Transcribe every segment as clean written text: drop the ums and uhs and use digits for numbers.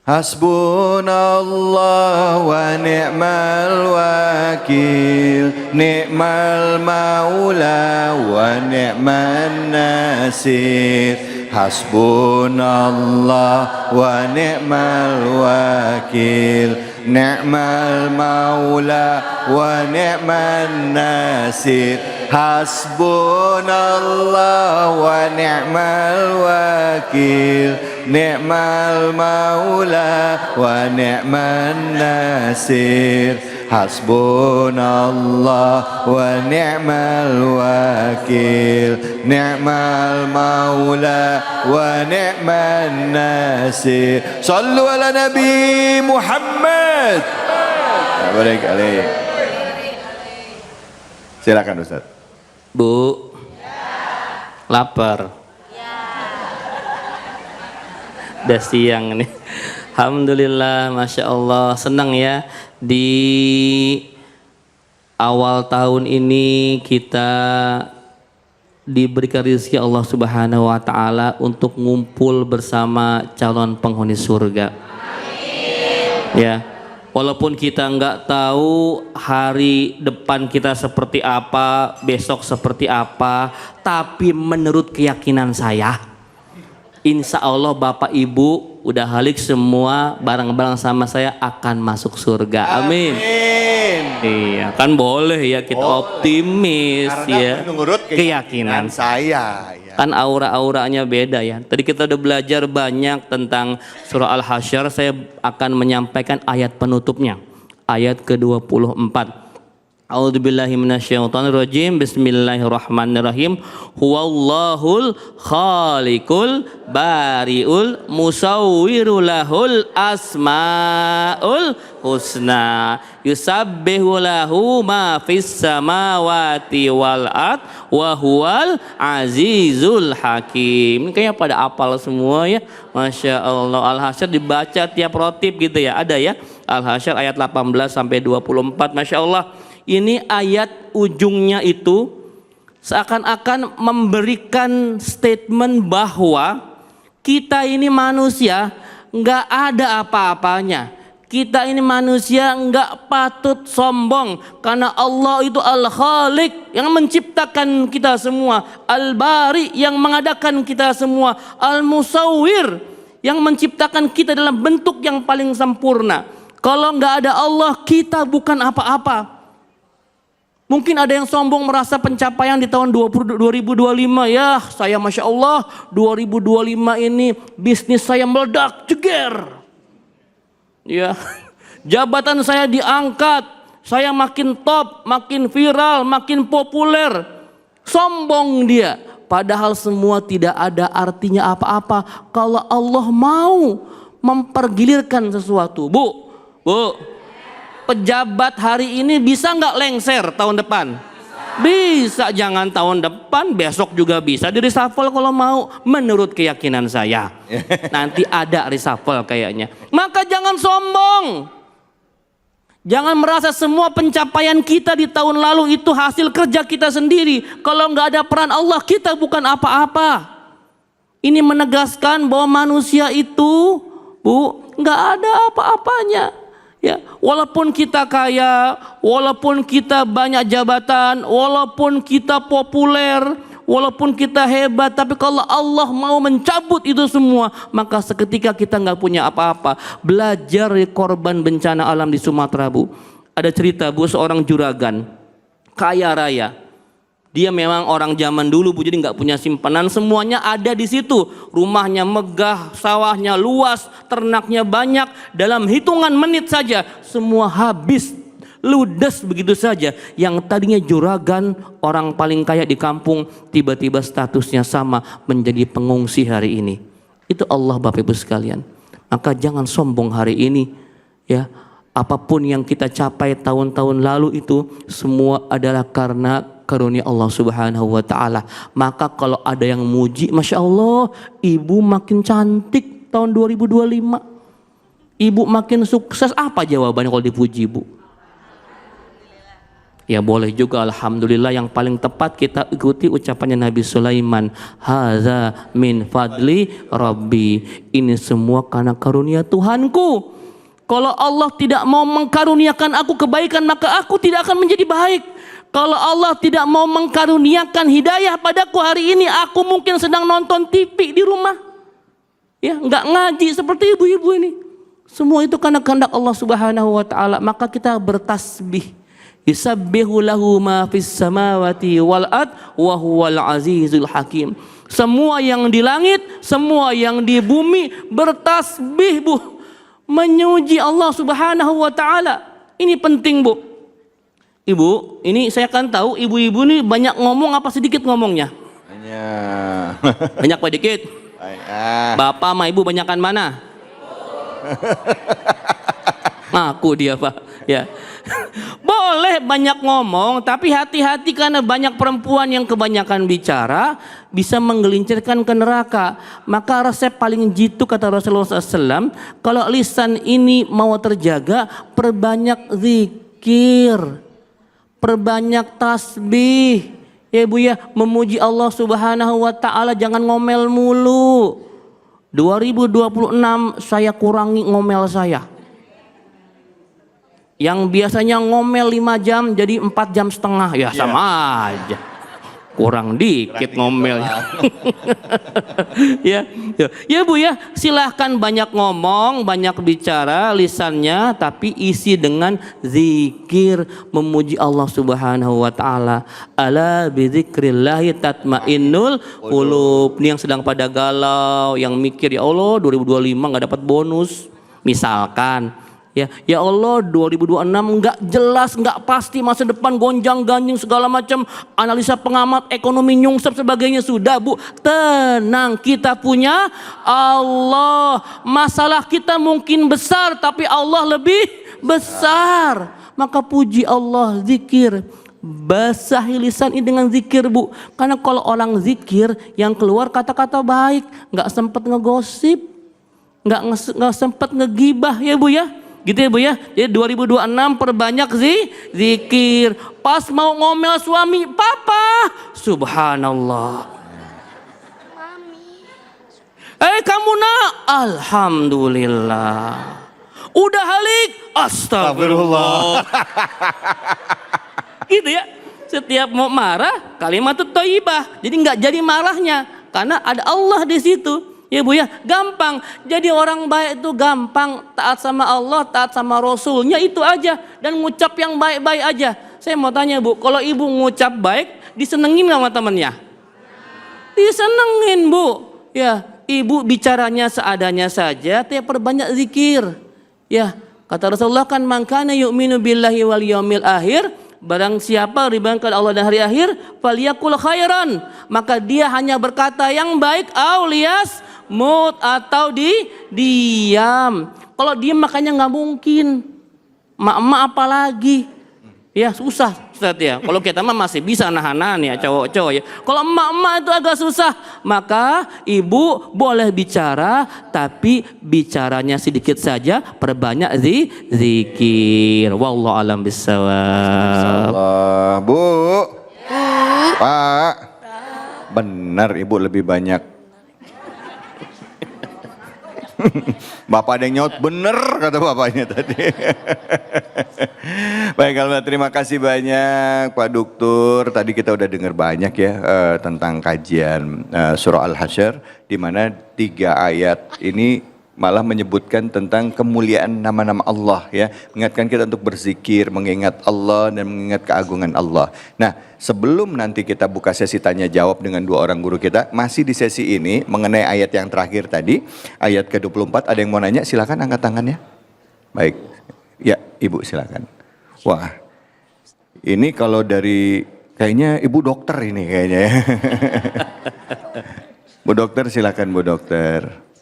Hasbunallah wa ni'mal wakil, ni'mal maula wa ni'man nasir. Hasbunallah wa ni'mal wakil, ni'mal maula wa ni'man nasir. Hasbunallah wa ni'mal wakil, ni'mal maula wa ni'man nasir. Hasbunallah wa ni'mal wakil, ni'mal maula wa ni'man nasir. Sallu ala Nabi Muhammad. Barik alaih. Silakan Ustaz. Bu, lapar. Udah siang nih. Alhamdulillah, Masya Allah. Senang ya di awal tahun ini kita diberikan rezeki Allah Subhanahu wa Ta'ala untuk ngumpul bersama calon penghuni surga. Amin. Ya, walaupun kita nggak tahu hari depan kita seperti apa, besok seperti apa, tapi menurut keyakinan saya, insya Allah Bapak Ibu udah halik semua barang-barang sama saya akan masuk surga. Amin. Amin. Iya, kan boleh ya kita optimis ya. Menurut keyakinan saya. Ya. Kan aura-auranya beda ya. Tadi kita udah belajar banyak tentang surah Al-Hasyr. Saya akan menyampaikan ayat penutupnya. Ayat ke-24. A'udzubillahi minasyaitonirrajim. Bismillahirrahmanirrahim. Huwallahul khaliqul bari'ul musawwirul lahul asmaul husna. Yusabbihu lahu ma fis samawati wal ard wa huwal azizul hakim. Kayaknya pada apal semua ya. Masya Allah. Al-Hasyr dibaca tiap rotib gitu ya. Ada ya. Al-Hasyr ayat 18 sampai 24. Masya Allah. Ini ayat ujungnya itu seakan-akan memberikan statement bahwa kita ini manusia nggak ada apa-apanya. Kita ini manusia nggak patut sombong karena Allah itu Al-Khaliq yang menciptakan kita semua, Al-Bari yang mengadakan kita semua, Al-Musawwir yang menciptakan kita dalam bentuk yang paling sempurna. Kalau nggak ada Allah, kita bukan apa-apa. Mungkin ada yang sombong merasa pencapaian di tahun 2025. Ya saya Masya Allah 2025 ini bisnis saya meledak, jeger. Ya, jabatan saya diangkat, saya makin top, makin viral, makin populer. Sombong dia. Padahal semua tidak ada artinya apa-apa kalau Allah mau mempergilirkan sesuatu. Bu, pejabat hari ini bisa nggak lengser tahun depan? Bisa, jangan tahun depan, besok juga bisa di reshuffle kalau mau menurut keyakinan saya. Nanti ada reshuffle kayaknya. Maka jangan sombong. Jangan merasa semua pencapaian kita di tahun lalu itu hasil kerja kita sendiri. Kalau nggak ada peran Allah, kita bukan apa-apa. Ini menegaskan bahwa manusia itu, Bu, nggak ada apa-apanya. Ya, walaupun kita kaya, walaupun kita banyak jabatan, walaupun kita populer, walaupun kita hebat, tapi kalau Allah mau mencabut itu semua, maka seketika kita nggak punya apa-apa. Belajar dari korban bencana alam di Sumatera, Bu. Ada cerita, Bu, seorang juragan kaya raya. Dia memang orang zaman dulu, Bu, jadi nggak punya simpanan, semuanya ada di situ. Rumahnya megah, sawahnya luas, ternaknya banyak. Dalam hitungan menit saja semua habis, ludes begitu saja. Yang tadinya juragan, orang paling kaya di kampung, tiba-tiba statusnya sama menjadi pengungsi hari ini. Itu Allah, Bapak Ibu sekalian. Maka jangan sombong hari ini, ya. Apapun yang kita capai tahun-tahun lalu itu semua adalah karena karunia Allah Subhanahu wa Ta'ala. Maka kalau ada yang muji, Masya Allah, ibu makin cantik tahun 2025, ibu makin sukses. Apa jawabannya kalau dipuji, Bu? Ya boleh juga alhamdulillah, yang paling tepat kita ikuti ucapannya Nabi Sulaiman, hadza min fadli rabbi, ini semua karena karunia Tuhanku. Kalau Allah tidak mau mengkaruniakan aku kebaikan, maka aku tidak akan menjadi baik. Kalau Allah tidak mau mengkaruniakan hidayah padaku hari ini, aku mungkin sedang nonton TV di rumah, ya nggak ngaji seperti ibu-ibu ini. Semua itu karena kehendak Allah Subhanahu wa taala. Maka kita bertasbih. Yusabbihu lahu ma fis samawati wal ard wa huwal azizul hakim. Semua yang di langit, semua yang di bumi bertasbih, Bu, memuji Allah Subhanahu wa taala. Ini penting, Bu. Ibu, ini saya kan tahu ibu-ibu ini banyak ngomong apa sedikit ngomongnya? Banyak apa dikit? Bapak sama ibu banyakan mana? Aku dia, Pak. Ya. Boleh banyak ngomong, tapi hati-hati karena banyak perempuan yang kebanyakan bicara bisa menggelincirkan ke neraka. Maka resep paling jitu kata Rasulullah SAW, kalau lisan ini mau terjaga, perbanyak zikir, perbanyak tasbih. Ya Bu ya, memuji Allah Subhanahu wa taala, jangan ngomel mulu. 2026 saya kurangi ngomel saya. Yang biasanya ngomel 5 jam jadi 4 jam setengah, ya sama aja. Kurang dikit ngomelnya. Ya Bu ya, silahkan banyak ngomong, banyak bicara lisannya, tapi isi dengan zikir, memuji Allah Subhanahu wa taala. Ala bidzikrillahi tatmainnul qulub. Ini yang sedang pada galau, yang mikir ya Allah 2025 nggak dapat bonus misalkan. Ya Allah 2026 nggak jelas, nggak pasti masa depan, gonjang-ganjing segala macam, analisa pengamat ekonomi nyungsep sebagainya. Sudah Bu, tenang, kita punya Allah. Masalah kita mungkin besar tapi Allah lebih besar. Maka puji Allah, zikir, basahi lisan ini dengan zikir Bu. Karena kalau orang zikir yang keluar kata-kata baik, nggak sempat ngegosip, nggak sempat ngegibah ya Bu ya. Gitu ya Bu ya. Jadi 2026 perbanyak zikir. Pas mau ngomel suami, papa, subhanallah. Kamu nak, alhamdulillah. Udah halik, astagfirullah. Gitu ya. Setiap mau marah, kalimat thayyibah. Jadi nggak jadi marahnya, karena ada Allah di situ. Ya Bu ya, gampang. Jadi orang baik itu gampang, taat sama Allah, taat sama Rasulnya, itu aja. Dan ngucap yang baik-baik aja. Saya mau tanya Bu, kalau ibu ngucap baik, disenengin gak sama temennya? Disenengin Bu. Ya, ibu bicaranya seadanya saja, tapi perbanyak zikir. Ya, kata Rasulullah kan, man kana yu'minu billahi wal yaumil akhir, barang siapa beriman kepada Allah dan hari akhir, falyakul khairan, maka dia hanya berkata yang baik, aulias mut, atau diam. Kalau diam makanya nggak mungkin. Mak-mak apalagi, ya susah Ustaz ya. Kalau kita mah masih bisa nahan-nahan ya cowok-cowok ya. Kalau emak-emak itu agak susah. Maka ibu boleh bicara, tapi bicaranya sedikit saja, perbanyak zikir. Wallahu alam bissawab. Bu, Pak, benar ibu lebih banyak. Bapak ada yang nyaut, bener kata bapaknya tadi. Baik, Alhamdulillah, terima kasih banyak Pak Duktur. Tadi kita udah dengar banyak ya tentang kajian surah Al-Hasyr, di mana 3 ayat ini malah menyebutkan tentang kemuliaan nama-nama Allah ya, mengingatkan kita untuk berzikir, mengingat Allah dan mengingat keagungan Allah. Nah, sebelum nanti kita buka sesi tanya jawab dengan 2 orang guru kita, masih di sesi ini mengenai ayat yang terakhir tadi, ayat ke-24, ada yang mau nanya? Silakan angkat tangannya. Baik, ya Ibu silakan. Wah, ini kalau dari kayaknya Ibu dokter ini kayaknya ya. Bu dokter silakan Bu dokter.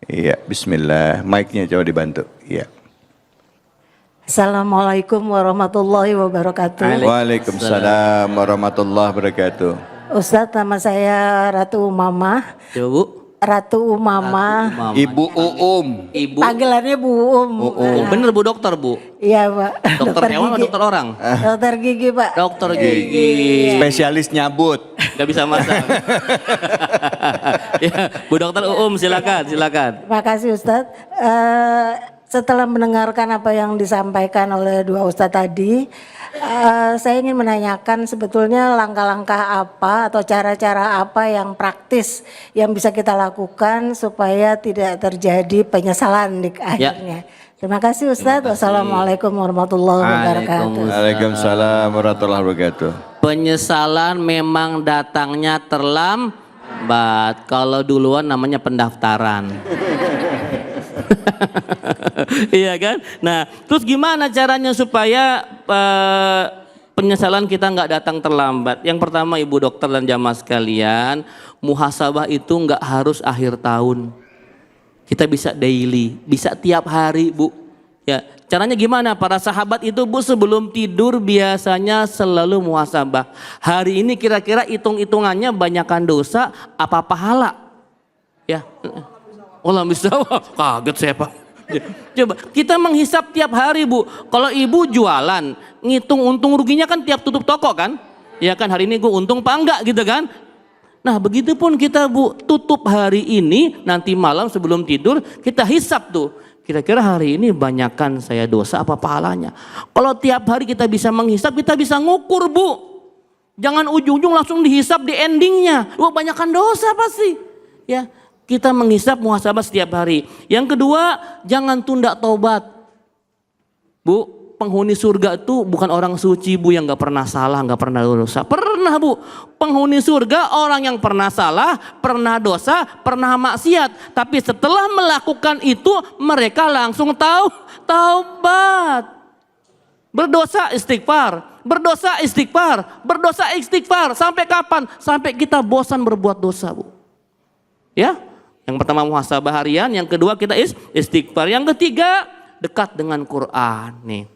Iya, bismillah. Mic-nya coba dibantu. Iya. Assalamualaikum warahmatullahi wabarakatuh. Waalaikumsalam warahmatullahi wabarakatuh. Ustadz, nama saya Ratu Mama. Coba Bu. Ratu Umama. Mama. Ibu Uum. Ibu. Panggilannya Bu Oh, bener Bu dokter Bu. Iya Pak. Dokter hewan atau dokter orang? Dokter gigi Pak. Dokter gigi. Spesialis nyabut. Gak bisa masak. Ya, Bu dokter silakan, silakan. Terima kasih Ustadz. Setelah mendengarkan apa yang disampaikan oleh dua Ustadz tadi, saya ingin menanyakan sebetulnya langkah-langkah apa atau cara-cara apa yang praktis yang bisa kita lakukan supaya tidak terjadi penyesalan di akhirnya. Terima kasih Ustadz. Wassalamualaikum warahmatullahi wabarakatuh. Waalaikumsalam warahmatullahi wabarakatuh. Penyesalan memang datangnya terlambat. Kalau duluan namanya pendaftaran. Iya kan? Nah, terus gimana caranya supaya penyesalan kita nggak datang terlambat? Yang pertama Ibu dokter dan jamaah sekalian, muhasabah itu nggak harus akhir tahun. Kita bisa daily, bisa tiap hari Bu. Ya, caranya gimana? Para sahabat itu Bu sebelum tidur biasanya selalu muhasabah. Hari ini kira-kira hitung-hitungannya banyakkan dosa apa pahala? Ya. Allah bisa, kaget saya Pak. Coba kita menghisap tiap hari Bu. Kalau ibu jualan, ngitung untung ruginya kan tiap tutup toko kan? Ya kan, hari ini gue untung apa enggak gitu kan? Nah begitupun kita Bu, tutup hari ini, nanti malam sebelum tidur kita hisap tuh. Kira-kira hari ini banyakkan saya dosa apa pahalanya? Kalau tiap hari kita bisa menghisap, kita bisa ngukur Bu. Jangan ujung-ujung langsung dihisap di endingnya. Wah banyakkan dosa pasti. Ya. Kita menghisap muhasabah setiap hari. Yang kedua, jangan tunda taubat. Bu, penghuni surga itu bukan orang suci Bu yang gak pernah salah, gak pernah dosa. Pernah Bu, penghuni surga orang yang pernah salah, pernah dosa, pernah maksiat. Tapi setelah melakukan itu mereka langsung taubat. Berdosa istighfar, berdosa istighfar, berdosa istighfar. Sampai kapan? Sampai kita bosan berbuat dosa Bu. Ya. Yang pertama muhasabah harian, yang kedua kita istighfar, yang ketiga dekat dengan Quran nih.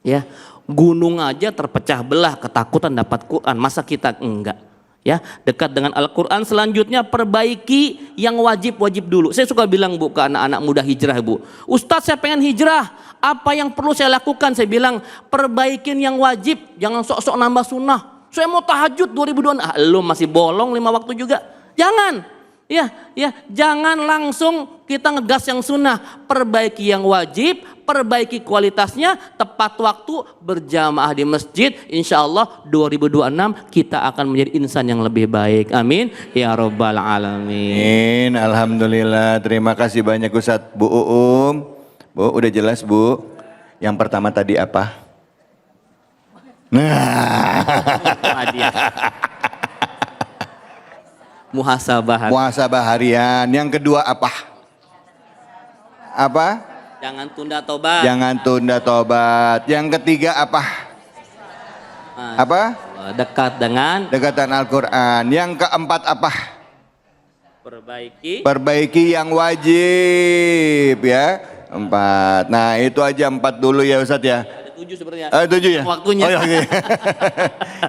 Ya, gunung aja terpecah belah ketakutan dapat Quran, masa kita enggak? Ya, dekat dengan Al-Quran. Selanjutnya perbaiki yang wajib-wajib dulu. Saya suka bilang Bu ke anak-anak muda hijrah Bu, Ustadz saya pengen hijrah, apa yang perlu saya lakukan? Saya bilang perbaikin yang wajib, jangan sok-sok nambah sunnah. Saya mau tahajud 2002, lu masih bolong 5 waktu juga, jangan. Ya, jangan langsung kita ngegas yang sunnah, perbaiki yang wajib, perbaiki kualitasnya, tepat waktu, berjamaah di masjid. Insya Allah 2026 kita akan menjadi insan yang lebih baik. Amin ya robbal alamin. Alhamdulillah, terima kasih banyak Ustadz. Bu Bu udah jelas Bu. Yang pertama tadi apa? Muhasabah harian. Yang kedua apa? Apa? Jangan tunda tobat. Jangan tunda tobat. Yang ketiga apa? Apa? Dekat dengan dekatan Al-Quran. Yang keempat apa? Perbaiki yang wajib ya. 4. Nah itu aja 4 dulu ya Ustadz ya. 7 sebenarnya. 7 ya? Waktunya. Oh, ya, okay.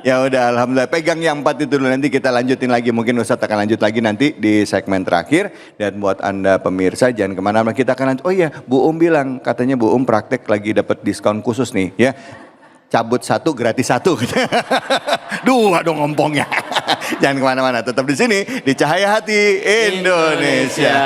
Ya udah alhamdulillah. Pegang yang 4 itu dulu, nanti kita lanjutin lagi. Mungkin Ustadz akan lanjut lagi nanti di segmen terakhir. Dan buat Anda pemirsa jangan kemana-mana, kita akan lanjut. Oh iya, Bu bilang katanya Bu praktek lagi dapat diskon khusus nih ya. Cabut 1 gratis 1. 2 dong ompongnya. Jangan kemana-mana, tetap di sini di Cahaya Hati Indonesia.